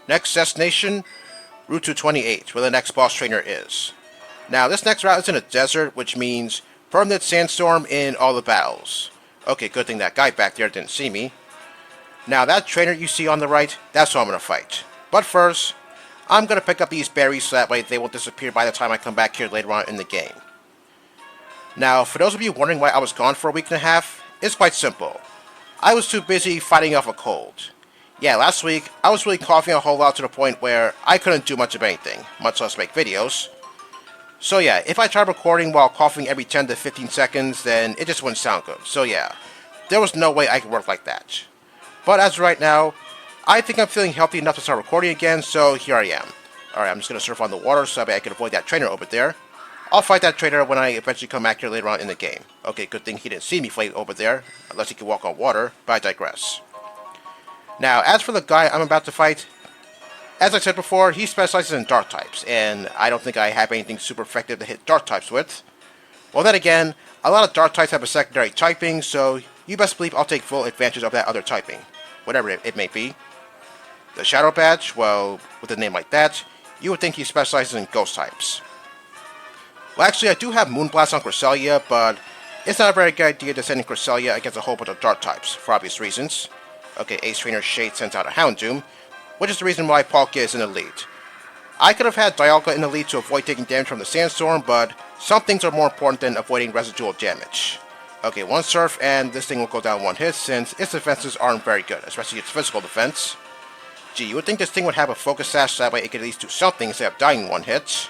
Next destination, Route 228, where the next boss trainer is. Now, this next route is in a desert, which means permanent sandstorm in all the battles. Okay, good thing that guy back there didn't see me. Now, that trainer you see on the right, that's who I'm going to fight. But first, I'm going to pick up these berries so that way they won't disappear by the time I come back here later on in the game. Now, for those of you wondering why I was gone for a week and a half, it's quite simple. I was too busy fighting off a cold. Yeah, last week, I was really coughing a whole lot to the point where I couldn't do much of anything, much less make videos. So yeah, if I tried recording while coughing every 10 to 15 seconds, then it just wouldn't sound good. So yeah, there was no way I could work like that. But as of right now, I think I'm feeling healthy enough to start recording again, so here I am. Alright, I'm just going to surf on the water so that I can avoid that trainer over there. I'll fight that trainer when I eventually come back here later on in the game. Okay, good thing he didn't see me fight over there, unless he can walk on water, but I digress. Now, as for the guy I'm about to fight, as I said before, he specializes in dark types, and I don't think I have anything super effective to hit dark types with. Well then again, a lot of dark types have a secondary typing, so you best believe I'll take full advantage of that other typing, whatever it may be. The Shadow Badge, well, with a name like that, you would think he specializes in ghost types. Well actually, I do have Moonblast on Cresselia, but it's not a very good idea to send Cresselia against a whole bunch of dark types, for obvious reasons. Okay, Ace Trainer Shade sends out a Houndoom, which is the reason why Palkia is in the lead. I could have had Dialga in the lead to avoid taking damage from the Sandstorm, but some things are more important than avoiding residual damage. Okay, one Surf and this thing will go down one hit since its defenses aren't very good, especially its physical defense. Gee, you would think this thing would have a Focus Sash so that way it could at least do something instead of dying in one hit.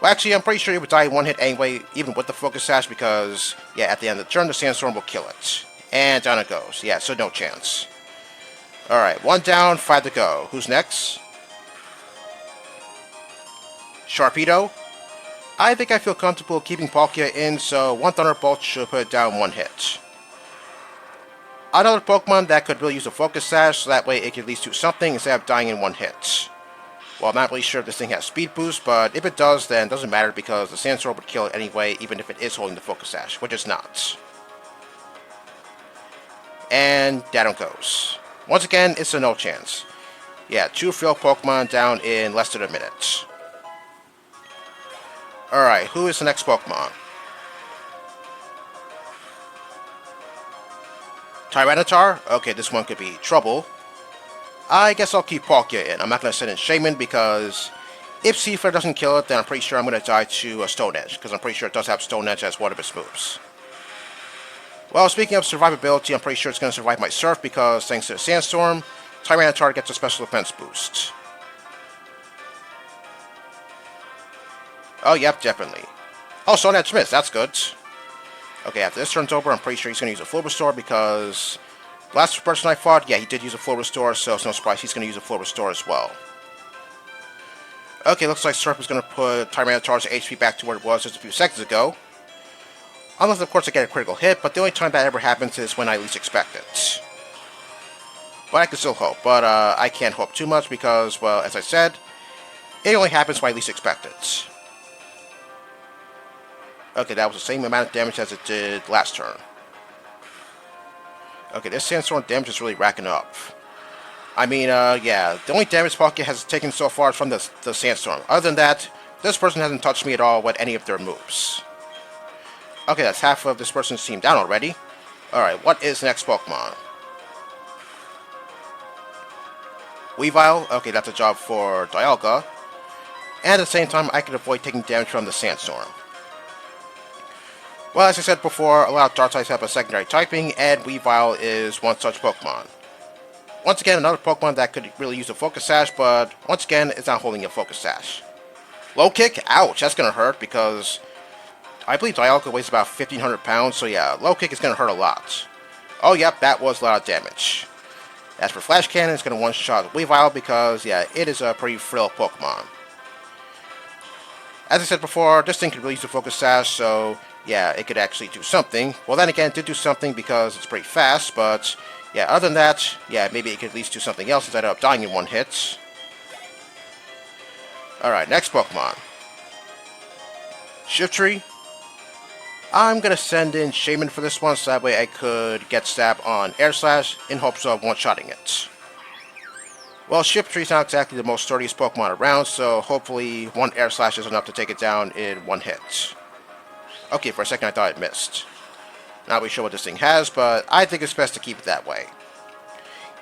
Well actually, I'm pretty sure it would die in one hit anyway, even with the Focus Sash, because, yeah, at the end of the turn the Sandstorm will kill it. And down it goes. Yeah, so no chance. Alright, one down, 5 to go. Who's next? Sharpedo. I think I feel comfortable keeping Palkia in, so one Thunderbolt should put it down one hit. Another Pokemon that could really use a Focus Sash, so that way it could at least do something instead of dying in one hit. Well, I'm not really sure if this thing has Speed Boost, but if it does, then it doesn't matter because the Sandstorm would kill it anyway, even if it is holding the Focus Sash, which it's not. And down it goes. Once again, it's a no chance. Yeah, 2 field Pokemon down in less than a minute. Alright, who is the next Pokemon? Tyranitar? Okay, this one could be trouble. I guess I'll keep Palkia in. I'm not going to send in Shaman because if Seaflare doesn't kill it, then I'm pretty sure I'm going to die to a Stone Edge, because I'm pretty sure it does have Stone Edge as one of its moves. Well, speaking of survivability, I'm pretty sure it's going to survive my Surf because, thanks to the Sandstorm, Tyranitar gets a special defense boost. Oh, yep, definitely. Oh, Stone Edge missed, that's good. Okay, after this turn's over, I'm pretty sure he's going to use a Full Restore because the last person I fought, yeah, he did use a Full Restore, so it's no surprise he's going to use a Full Restore as well. Okay, looks like Surf is going to put Tyranitar's HP back to where it was just a few seconds ago. Unless, of course, I get a critical hit, but the only time that ever happens is when I least expect it. But I can still hope, but I can't hope too much because, well, as I said, it only happens when I least expect it. Okay, that was the same amount of damage as it did last turn. Okay, this Sandstorm damage is really racking up. I mean, yeah, the only damage Palkia has taken so far is from the Sandstorm. Other than that, this person hasn't touched me at all with any of their moves. Okay, that's half of this person's team down already. Alright, what is the next Pokemon? Weavile. Okay, that's a job for Dialga. And at the same time, I can avoid taking damage from the Sandstorm. Well, as I said before, a lot of dark types have a secondary typing, and Weavile is one such Pokemon. Once again, another Pokemon that could really use a Focus Sash, but once again, it's not holding a Focus Sash. Low Kick? Ouch, that's gonna hurt because I believe Dialga weighs about 1,500 pounds, so yeah, Low Kick is going to hurt a lot. Oh, yep, that was a lot of damage. As for Flash Cannon, it's going to one-shot Weavile because, yeah, it is a pretty frail Pokemon. As I said before, this thing could really use the Focus Sash, so, yeah, it could actually do something. Well, then again, it did do something because it's pretty fast, but, yeah, other than that, yeah, maybe it could at least do something else instead of dying in one hit. Alright, next Pokemon. Shiftry. I'm going to send in Shaman for this one, so that way I could get Stab on Air Slash in hopes of one-shotting it. Well, Shiftry's not exactly the most sturdiest Pokemon around, so hopefully one Air Slash is enough to take it down in one hit. Okay, for a second I thought it missed. Not really sure what this thing has, but I think it's best to keep it that way.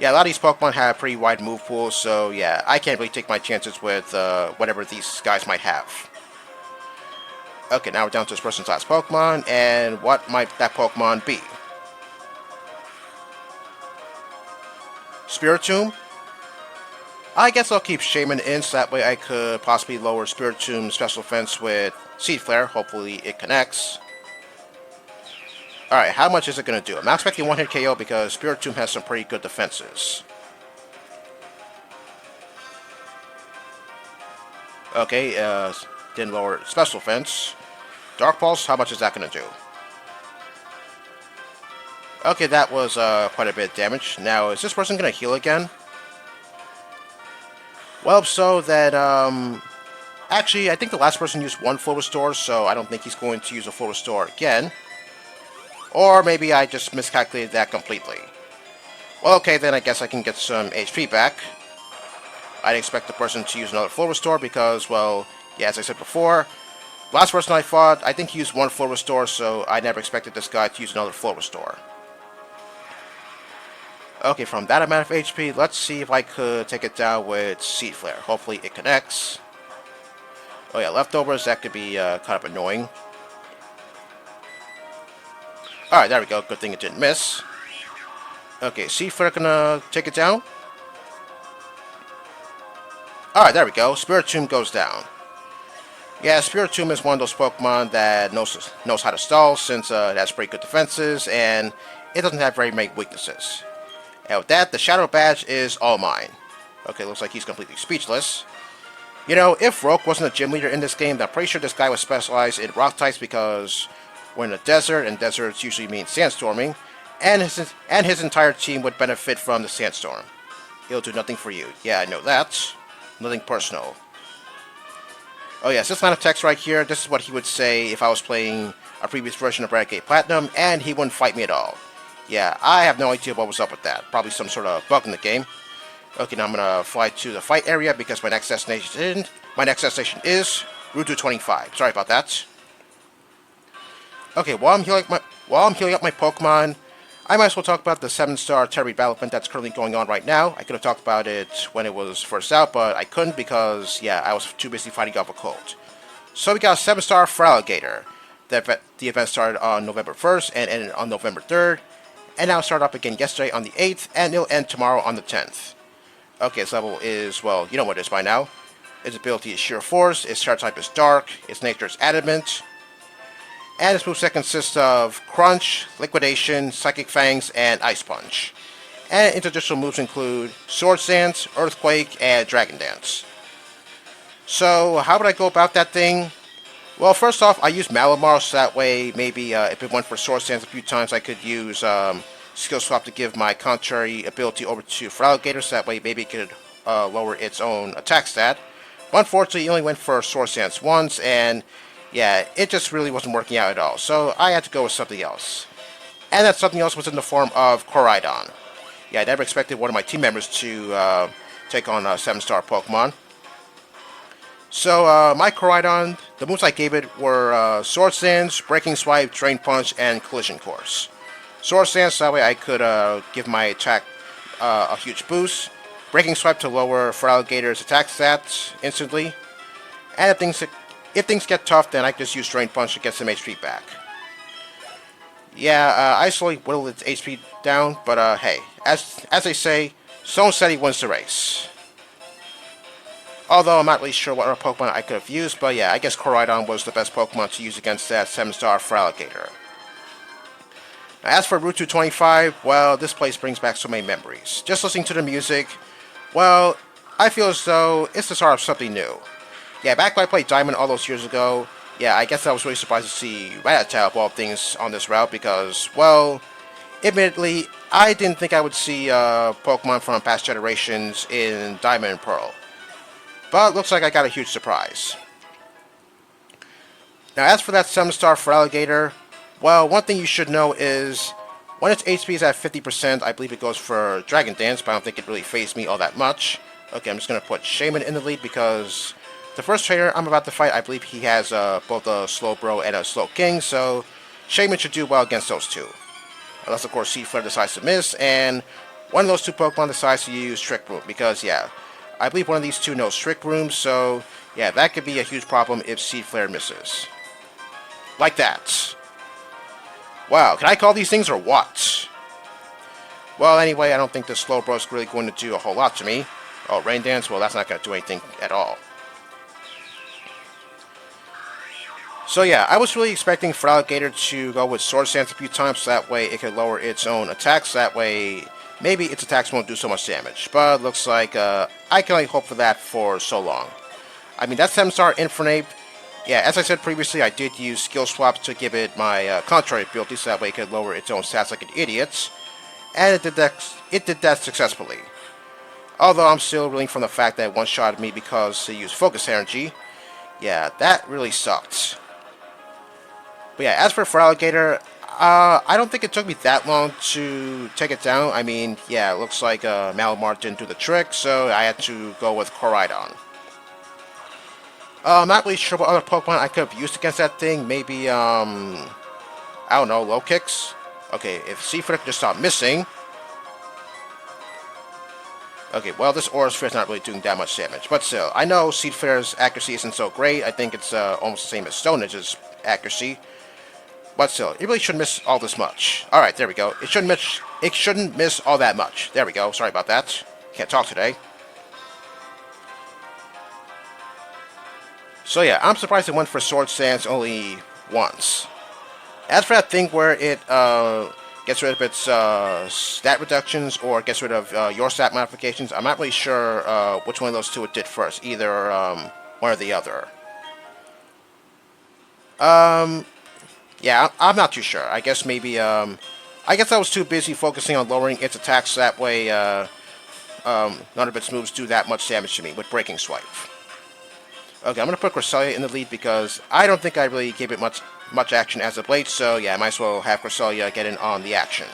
Yeah, a lot of these Pokemon have pretty wide move pools, so yeah, I can't really take my chances with whatever these guys might have. Okay, now we're down to this person's last Pokemon, and what might that Pokemon be? Spiritomb? I guess I'll keep Shaman in, so that way I could possibly lower Spiritomb's special defense with Seed Flare. Hopefully it connects. Alright, how much is it going to do? I'm not expecting one-hit KO because Spiritomb has some pretty good defenses. Okay, didn't lower special defense. Dark Pulse, how much is that going to do? Okay, that was quite a bit of damage. Now, is this person going to heal again? Well, so that, actually, I think the last person used one full restore, so I don't think he's going to use a full restore again. Or maybe I just miscalculated that completely. Well, okay, then I guess I can get some HP back. I'd expect the person to use another full restore because, well, yeah, as I said before, last person I fought, I think he used one full restore, so I never expected this guy to use another full restore. Okay, from that amount of HP, let's see if I could take it down with Seed Flare. Hopefully it connects. Oh yeah, leftovers, that could be kind of annoying. Alright, there we go. Good thing it didn't miss. Okay, Seed Flare gonna take it down. Alright, there we go. Spiritomb goes down. Yeah, Spiritomb is one of those Pokemon that knows how to stall since it has pretty good defenses and it doesn't have very many weaknesses. And with that, the Shadow Badge is all mine. Okay, looks like he's completely speechless. You know, if Roke wasn't a gym leader in this game, then I'm pretty sure this guy was specialized in rock types because we're in a desert, and deserts usually mean sandstorming, and his entire team would benefit from the sandstorm. It'll do nothing for you. Yeah, I know that. Nothing personal. Oh yes, this line of text right here, this is what he would say if I was playing a previous version of Renegade Platinum, and he wouldn't fight me at all. Yeah, I have no idea what was up with that. Probably some sort of bug in the game. Okay, now I'm gonna fly to the fight area because my next destination is Route 225. Sorry about that. Okay, while I'm healing up my Pokemon, I might as well talk about the 7-star Terry battle event that's currently going on right now. I could have talked about it when it was first out, but I couldn't because, yeah, I was too busy fighting off a cold. So we got 7-star Feraligatr. The event started on November 1st and ended on November 3rd. And now started up again yesterday on the 8th, and it'll end tomorrow on the 10th. Okay, its level is, well, you know what it is by now. Its ability is Sheer Force, its char type is Dark, its nature is Adamant, and its moveset consists of Crunch, Liquidation, Psychic Fangs, and Ice Punch. And its additional moves include Swords Dance, Earthquake, and Dragon Dance. So, how would I go about that thing? Well, first off, I use Malamar, so that way, maybe if it went for Swords Dance a few times, I could use Skill Swap to give my contrary ability over to Feraligatr, so that way maybe it could lower its own attack stat. But unfortunately, it only went for Swords Dance once, and yeah, it just really wasn't working out at all, so I had to go with something else. And that something else was in the form of Koraidon. Yeah, I never expected one of my team members to take on a 7-star Pokemon. So, my Koraidon, the moves I gave it were Swords Dance, Breaking Swipe, Drain Punch, and Collision Course. Swords Dance, that way I could give my attack a huge boost. Breaking Swipe to lower Feraligatr's attack stats instantly. And if things get tough, then I can just use Drain Punch to get some HP back. Yeah, I slowly whittled its HP down, but hey, as they say, Stone Steady wins the race. Although I'm not really sure what other Pokemon I could have used, but yeah, I guess Koraidon was the best Pokemon to use against that 7-star Feraligatr. Now, as for Route 225, well, this place brings back so many memories. Just listening to the music, well, I feel as though it's the start of something new. Yeah, back when I played Diamond all those years ago, yeah, I guess I was really surprised to see Rattata of all things on this route because, well, admittedly, I didn't think I would see Pokemon from past generations in Diamond and Pearl. But looks like I got a huge surprise. Now, as for that 7-star Feraligatr, well, one thing you should know is when its HP is at 50%, I believe it goes for Dragon Dance, but I don't think it really fazed me all that much. Okay, I'm just going to put Shaman in the lead because the first trainer I'm about to fight, I believe he has both a Slowbro and a Slowking, so Shaman should do well against those two. Unless, of course, Seed Flare decides to miss, and one of those two Pokemon decides to use Trick Room, because, yeah, I believe one of these two knows Trick Room, so, yeah, that could be a huge problem if Seed Flare misses. Like that. Wow, can I call these things or what? Well, anyway, I don't think the Slowbro's really going to do a whole lot to me. Oh, Rain Dance? Well, that's not going to do anything at all. So yeah, I was really expecting Feraligatr to go with Sword Stance a few times, so that way it could lower its own attacks, that way maybe its attacks won't do so much damage. But it looks like I can only hope for that for so long. I mean, that 7-star Infernape, yeah, as I said previously, I did use skill swaps to give it my contrary ability, so that way it could lower its own stats like an idiot. And it did that successfully. Although I'm still reeling from the fact that it one-shotted me because it used Focus Energy. Yeah, that really sucked. But yeah, as for Feraligatr, I don't think it took me that long to take it down. I mean, yeah, it looks like Malamar didn't do the trick, so I had to go with Koraidon. I'm not really sure what other Pokemon I could have used against that thing. Maybe, I don't know, low kicks? Okay, if Seafric could just stop missing. Okay, well, this Aura Sphere is not really doing that much damage. But still, I know Seed Flare's accuracy isn't so great. I think it's almost the same as Stone Edge's accuracy. But still, it really shouldn't miss all this much. Alright, there we go. It shouldn't miss all that much. There we go. Sorry about that. Can't talk today. So yeah, I'm surprised it went for Sword Stance only once. As for that thing where it gets rid of its stat reductions or gets rid of your stat modifications, I'm not really sure which one of those two it did first. Either one or the other. Yeah, I'm not too sure. I guess maybe, I guess I was too busy focusing on lowering its attacks, so that way, none of its moves do that much damage to me with Breaking Swipe. Okay, I'm going to put Cresselia in the lead because I don't think I really gave it much action as of late, so yeah, I might as well have Cresselia get in on the action.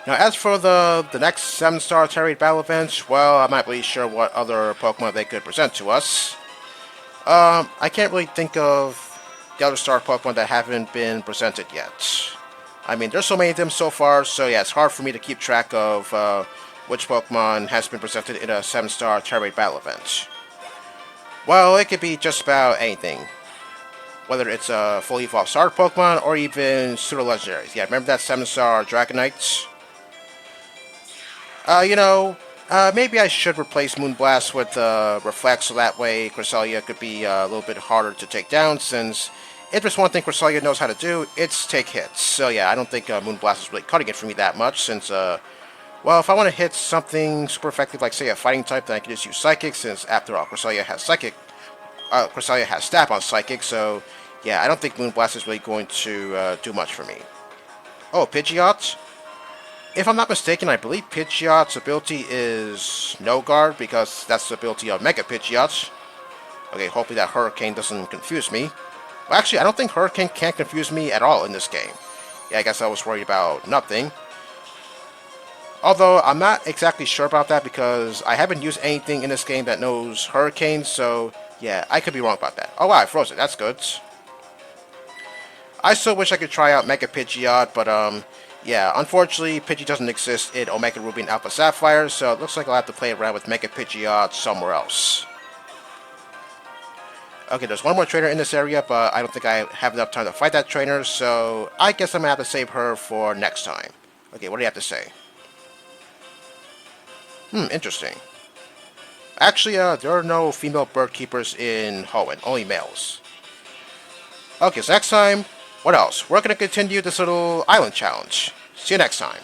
Now, as for the next 7-star Terrate Battle event, well, I'm not really sure what other Pokemon they could present to us. I can't really think of the other star Pokemon that haven't been presented yet. I mean, there's so many of them so far, so yeah, it's hard for me to keep track of which Pokemon has been presented in a 7-star Terrate Battle event. Well, it could be just about anything. Whether it's a fully evolved starter Pokemon or even pseudo-legendaries. Yeah, remember that 7-star Dragonite? Maybe I should replace Moonblast with Reflect, so that way Cresselia could be a little bit harder to take down, since if there's one thing Cresselia knows how to do, it's take hits. So yeah, I don't think Moonblast is really cutting it for me that much, since, well, if I want to hit something super effective, like say a fighting type, then I can just use Psychic, since after all, Cresselia has Stab on Psychic, so yeah, I don't think Moonblast is really going to do much for me. Oh, Pidgeot? If I'm not mistaken, I believe Pidgeot's ability is No Guard, because that's the ability of Mega Pidgeot. Okay, hopefully that Hurricane doesn't confuse me. Well, actually, I don't think Hurricane can confuse me at all in this game. Yeah, I guess I was worried about nothing. Although, I'm not exactly sure about that, because I haven't used anything in this game that knows Hurricane, so yeah, I could be wrong about that. Oh wow, I froze it. That's good. I still wish I could try out Mega Pidgeot, but yeah, unfortunately, Pidgey doesn't exist in Omega Ruby and Alpha Sapphire, so it looks like I'll have to play around with Mega Pidgeot somewhere else. Okay, there's one more trainer in this area, but I don't think I have enough time to fight that trainer, so I guess I'm going to have to save her for next time. Okay, what do you have to say? Interesting. Actually, there are no female bird keepers in Hoenn, only males. Okay, so next time, what else? We're going to continue this little island challenge. See you next time.